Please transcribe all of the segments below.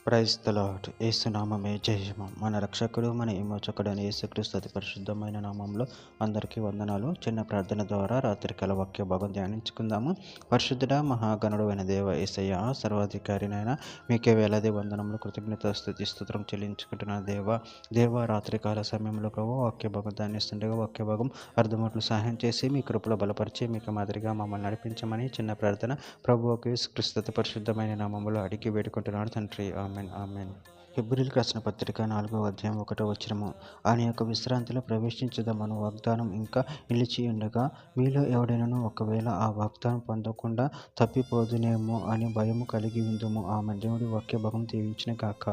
Praise the lord. యేసునామమే జయము. మన రక్షకుడు, మన విమోచకుడు అని యేసుక్రీస్తు అతి పరిశుద్ధమైన నామంలో అందరికీ వందనాలు. చిన్న ప్రార్థన ద్వారా రాత్రికాల వాక్య భాగం ధ్యానించుకుందాము. పరిశుద్ధుడ మహాగణుడు అయిన దేవ యేసయ్య, సర్వాధికారినైనా మీకే వేలాది వందనములు, కృతజ్ఞత స్తుతి స్తోత్రం చెల్లించుకుంటున్న దేవ రాత్రికాల సమయంలో ప్రభు వాక్య భాగం ధ్యానిస్తుండగా వాక్య భాగం అర్థమట్లు సహాయం చేసి మీ కృపలో బలపరిచి మీకు మాదిరిగా మమ్మల్ని నడిపించమని చిన్న ప్రార్థన ప్రభువుకు యేసుక్రీస్తు అతి పరిశుద్ధమైన నామములో అడిగి వేడుకుంటున్నాడు తండ్రి. Amen amen. హెబ్రీయులకు రాసిన పత్రిక 4వ అధ్యాయం 1వ వచనము. ఆయన యొక్క విశ్రాంతిలో ప్రవేశించుదామను వాగ్దానం ఇంకా నిలిచి ఉండగా మీలో ఎవడైనాను ఒకవేళ ఆ వాగ్దానం పొందకుండా తప్పిపోదునేమో అని భయము కలిగి ఉందుము. ఆమె దేవుడి వాక్య భాగం దీవించిన గాక.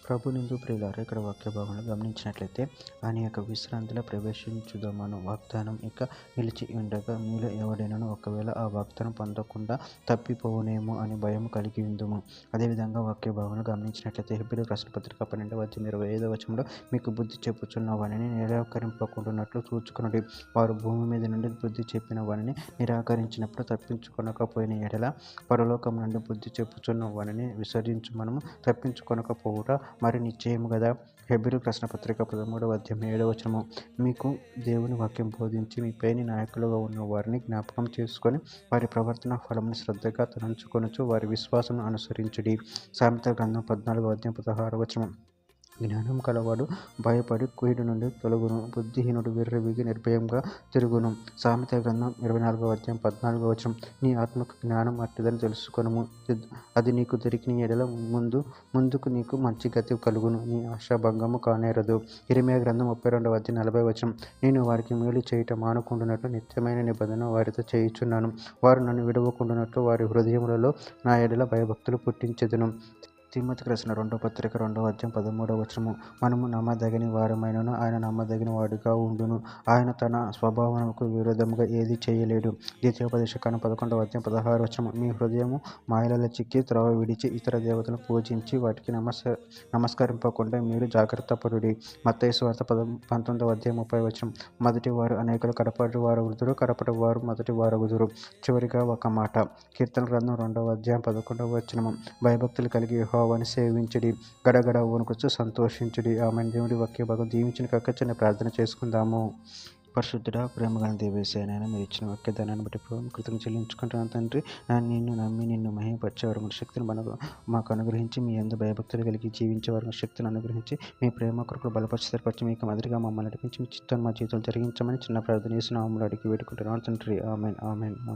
ప్రభు నిందు ప్రియులారా, ఇక్కడ వాక్య భాగంలో గమనించినట్లయితే ఆయన యొక్క విశ్రాంతిలో ప్రవేశించుదామను వాగ్దానం ఇక నిలిచి ఉండగా మీలో ఎవడైనాను ఒకవేళ ఆ వాగ్దానం పొందకుండా తప్పిపోవునేమో అని భయం కలిగి ఉందుము. అదేవిధంగా వాక్య భాగంలో గమనించినట్లయితే హెబ్రీయులకు రాసిన పత్రిక 12వ అధ్యాయం 25వ వచనంలో మీకు బుద్ధి చెప్పుచున్న వానిని నిరాకరింపకుండానట్లు చూచుకున్నది. వారు భూమి మీద నుండి బుద్ధి చెప్పిన వానిని నిరాకరించినప్పుడు తప్పించుకొనకపోయిన ఎడల పరలోకం నుండి బుద్ధి చెప్పుచున్న వానిని విసర్జించు మనము తప్పించుకొనకపోవుట మరి నిశ్చయం కదా. హెబ్రీయులకు రాసిన పత్రిక 13వ అధ్యాయం 7వ వచనము. మీకు దేవుని వాక్యం బోధించి మీపైన నాయకులుగా ఉన్న వారిని జ్ఞాపకం చేసుకొని వారి ప్రవర్తన ఫలమును శ్రద్ధగా తలంచుకొనుచు వారి విశ్వాసం అనుసరించుడి. సామెతల గ్రంథం 14వ అధ్యాయం 16వ వచనం. జ్ఞానం కలవాడు భయపడి కీడు నుండి తొలగును, బుద్ధిహీనుడు విర్రవీగి నిర్భయంగా తిరుగును. సామెతల గ్రంథం 24వ అధ్యాయం 14వ వచనం. నీ ఆత్మకు జ్ఞానం అట్టిదని తెలుసుకొనుము, అది నీకు దొరికిన ఎడల ముందుకు నీకు మంచి గతి కలుగును, నీ ఆశాభంగము కానేరదు. ఇర్మీయా గ్రంథం 32వ అధ్యాయం 40వ వచనం. నేను వారికి మేలు చేయటం మానుకుంటున్నట్లు నిత్యమైన నిబంధన వారితో చేయుచున్నాను, వారు నన్ను విడవకుండానట్లు వారి హృదయములలో నా ఎడల భయభక్తులు పుట్టించెదను. తిమోతికి రాసిన 2వ పత్రిక 2వ అధ్యాయం 13వ వచనము. మనము నమ్మదగిన వారమైనను ఆయన నమ్మదగిన వాడుగా ఉండును, ఆయన తన స్వభావమునకు విరోధముగా ఏది చేయలేడు. ద్వితీయోపదేశకాండం 11వ అధ్యాయం 16వ వచనము. మీ హృదయము మాయలలో చిక్కి త్రోవ విడిచి ఇతర దేవతలను పూజించి వాటికి నమస్కరింపకుండా మీరు జాగ్రత్త పడుడి. మత్తయి సువార్త 19వ అధ్యాయం 30వ వచనం. మొదటి వారు అనేకులు కడపటి వారగుదురు, కడపటి వారు మొదటి వారగుదురు. చివరిగా ఒక మాట. కీర్తన గ్రంథం 2వ అధ్యాయం 11వ వచనము. భయభక్తులు కలిగి యెహోవాను సేవించుడి, గడగడ వణుకుచు సంతోషించుడి. ఆమె దేవుడి వాక్య భాగం దీవించిన కాక చిన్న ప్రార్థన చేసుకుందాము. పరిశుద్ధుడ, ప్రేమగల దేవేశయనైనా మీరు ఇచ్చిన వాక్యదానాన్ని బట్టి కృతజ్ఞతలు చెల్లించుకుంటున్నాను తండ్రి. నిన్ను నమ్మి నిన్ను మహిమపరిచే వారి శక్తిని మాకు అనుగ్రహించి మీ యందు భయభక్తులు కలిగి జీవించే వారి శక్తిని అనుగ్రహించి మీ ప్రేమ కొరకు బలపరిచి మీకు మాదిరిగా మమ్మల్ని నడిపించి మీ చిత్తాన్ని మా జీవితంలో జరిగించమని చిన్న ప్రార్థన చేసి నామములో అడిగి వేడుకుంటున్నాను తండ్రి. Amen amen.